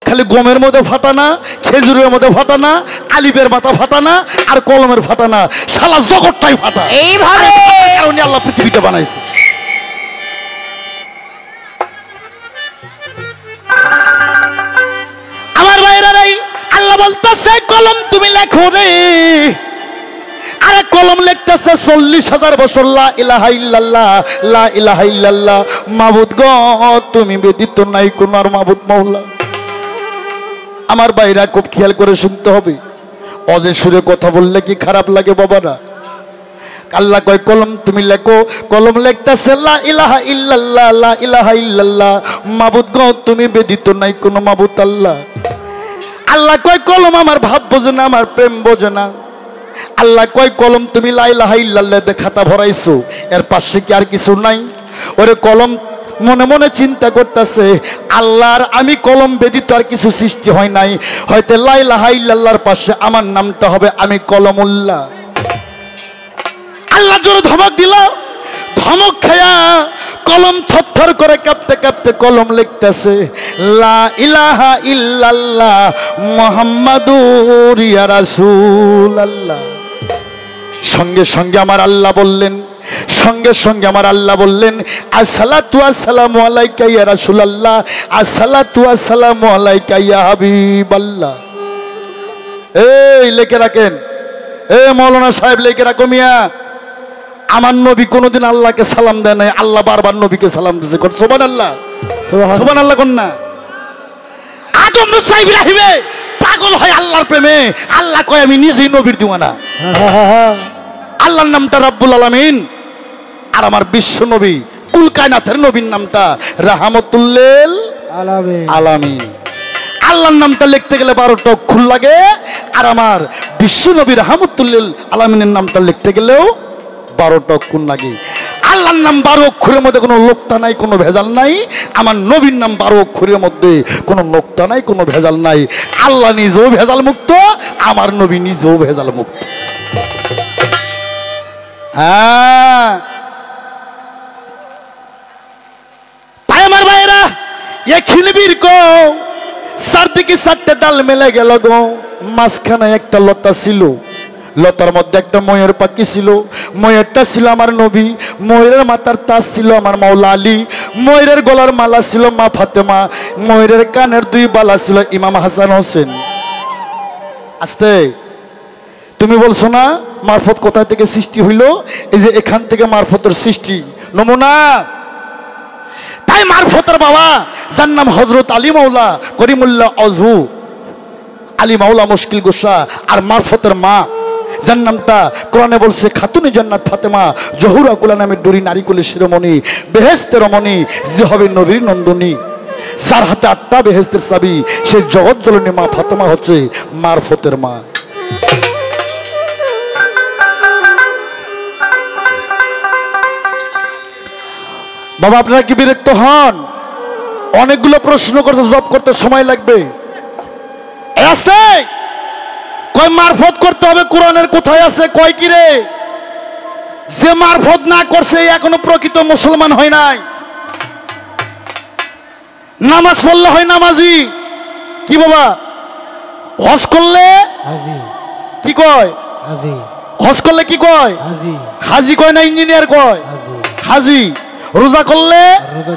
খালি গমের মধ্যে ফাটানা, খেজুরের মধ্যে ফাটানা, আলিফের মাথা ফাটানা আর কলমের ফাটানা, শালা জগৎটাই ফাটা। এইভাবে কারণে আল্লাহ পৃথিবীটা বানাইছে। আমার ভাইরা নাই, আল্লাহ বলতেছে কলম তুমি লেখো রে। আরে কলম লিখতেছে 40,000 বছর লা ইলাহা ইল্লাল্লাহ, লা ইলাহা ইল্লাল্লাহ, মাবুদ গো তুমি ব্যতীত নাই কোন আর মাবুদ মাওলা। আমার ভাইরা খুব খেয়াল করে শুনতে হবে, অজে সুরে কথা বললে কি খারাপ লাগে বাবারা? আল্লাহ কয় কলম তুমি লেখো, কলম লিখতেছে লা ইলাহা ইল্লাল্লাহ, লা ইলাহা ইল্লাল্লাহ, মাবুদ গো তুমি ব্যতীত নাই কোন মাবুদ আল্লাহ। আল্লাহ কয় কলম আমার ভাব বোঝে না, আমার প্রেম বোঝে না। আল্লাহ কয় কলম তুমি লা ইলাহা ইল্লাল্লাহ তে খাতা ভরাইছো, এর পাশে কি আর কিছু নাই? ওরে কলম মনে মনে চিন্তা করতেছে আল্লাহর আমি কলম ব্যতীত আর কিছু সৃষ্টি হয় নাই, হয়তো লা ইলাহা ইল্লাল্লাহর পাশে আমার নামটা হবে আমি কলমুল্লাহ। আল্লাহ জোরে ধমক দিল, ধমক খায়া কলম থরথর করে কাঁপতে কাঁপতে কলম লিখতেছে লা ইলাহা ইল্লাল্লাহ মুহাম্মাদুর ইয়া রাসূলুল্লাহ। সঙ্গে সঙ্গে আমার আল্লাহ বললেন, সঙ্গে সঙ্গে আমার আল্লাহ বললেন আসসালাতু আসসালামু আলাইকা ইয়া রাসূলুল্লাহ, আসসালাতু আসসালামু আলাইকা ইয়া হাবিবাল্লাহ। এই লিখে রাখেন, এ মাওলানা সাহেব লিখে রাখো মিয়া, আমার নবী কোনোদিন আল্লাহকে সালাম দেয় নাই, আল্লাহ বারবার নবীকে সালাম দিয়েছে। সুবহানাল্লাহ, সুবহানাল্লাহ কোন না? আদম মুসা ইব্রাহিমে পাগল হয় আল্লাহর প্রেমে, আল্লাহ কয় আমি নিজেই নবীর দিওয়ানা। আল্লাহর নামটা রাব্বুল আলামিন, আর আমার বিশ্ব নবী কুল কায়নাতের নবীর নামটা রাহমাতুল লিল আলামিন। আল্লাহর নামটা লিখতে গেলে 12টা অক্ষর লাগে, আর আমার বিশ্ব নবী রাহমাতুল লিল আলামিনের নামটা লিখতে গেলেও 12টা অক্ষর লাগে। আল্লাহর নাম 12 অক্ষরের মধ্যে কোনো লোকতা নাই, কোনো ভেজাল নাই। আমার নবীর নাম 12 অক্ষরের মধ্যে কোনো লোকতা নাই, কোনো ভেজাল নাই। আল্লাহ নিজেও ভেজাল মুক্ত, আমার নবী নিজেও ভেজাল মুক্ত। হ্যাঁ, তাই আমার ভাইরা এখিলবির গো চারদিকে 4টে ডাল মেলে গেল গো, মাঝখানে একটা লতা ছিল, লতার মধ্যে একটা ময়ূর পাখি ছিল, ময়ূরটা ছিল আমার নবী, ময়ূরের মাথার তাজ ছিল আমার মাওলা আলী, ময়ূরের গলার মালা ছিল মা ফাতেমা, ময়ূরের কানের 2 বালা ছিল ইমাম হাসান হোসেন। আস্তে, তুমি বলছো না মারফত কোথা থেকে সৃষ্টি হইল? এই যে এখান থেকে মারফতের সৃষ্টি নমুনা। তাই মারফতের বাবা যার নাম হযরত আলী মাওলা করিমুল্লাহ অজহু আলী মাওলা মুশকিল গোসা, আর মারফতের মা যার নামটা কোরআনে বলছে খাতুনে জান্নাত ফাতেমা জহুরা কুলা নামের ডুরি নারীকুলের শিরোমণি, বেহেশতের রমণী যে হবে নবীর নন্দনী, যার হাতে 8টা বেহেশতের চাবি, সে জগৎ জননী মা ফাতেমা হচ্ছে মারফতের মা। বাবা আপনারা কি বিরক্ত হন? অনেকগুলো প্রশ্ন করতে জব করতে সময় লাগবে। কয় মারফত করতে হবে, কোরআনের কোথায় আছে? কয় কি রে, যে মারফত না করছে এখনো প্রকৃত মুসলমান হয় নাই। নামাজ পড়লে হয় নামাজি, কি বাবা? হজ করলে কি কয়? হজ করলে কি কয়? হাজি কয় না ইঞ্জিনিয়ার কয়? হাজি। রোজা করলে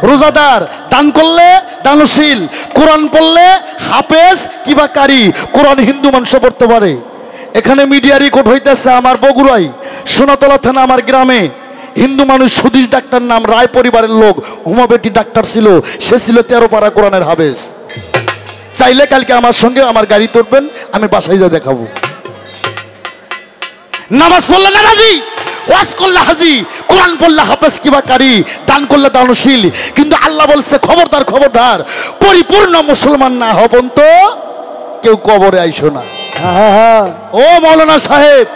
রোজাদার, দান করলে দানশীল, কোরআন পড়লে হাফেজ কিবা কারি। কোরআন হিন্দু মানুষ পড়তে পারে। এখানে মিডিয়া রেকর্ড হইতেছে আমার বগুড়াই সোনাতলা থানা আমার গ্রামে হিন্দু মানুষ সুধীর ডাক্তার নাম রায় পরিবারের লোক, হুমাবেটি ডাক্তার ছিল, সে ছিল 13 পারা কোরআনের হাফেজ। চাইলে কালকে আমার সঙ্গে আমার গাড়ি তুলবেন, আমি বাসায় যা দেখাবো। নামাজ পড়লে নামাজি, ওয়াজ করলে হাজি, কোরআন পড়লে হাফেজ কিবা কারি, দান করলে দানশীল। কিন্তু আল্লাহ বলছে খবরদার খবরদার, পরিপূর্ণ মুসলমান না হবেন তো কেউ কবরে আইসো না। ও মাওলানা সাহেব।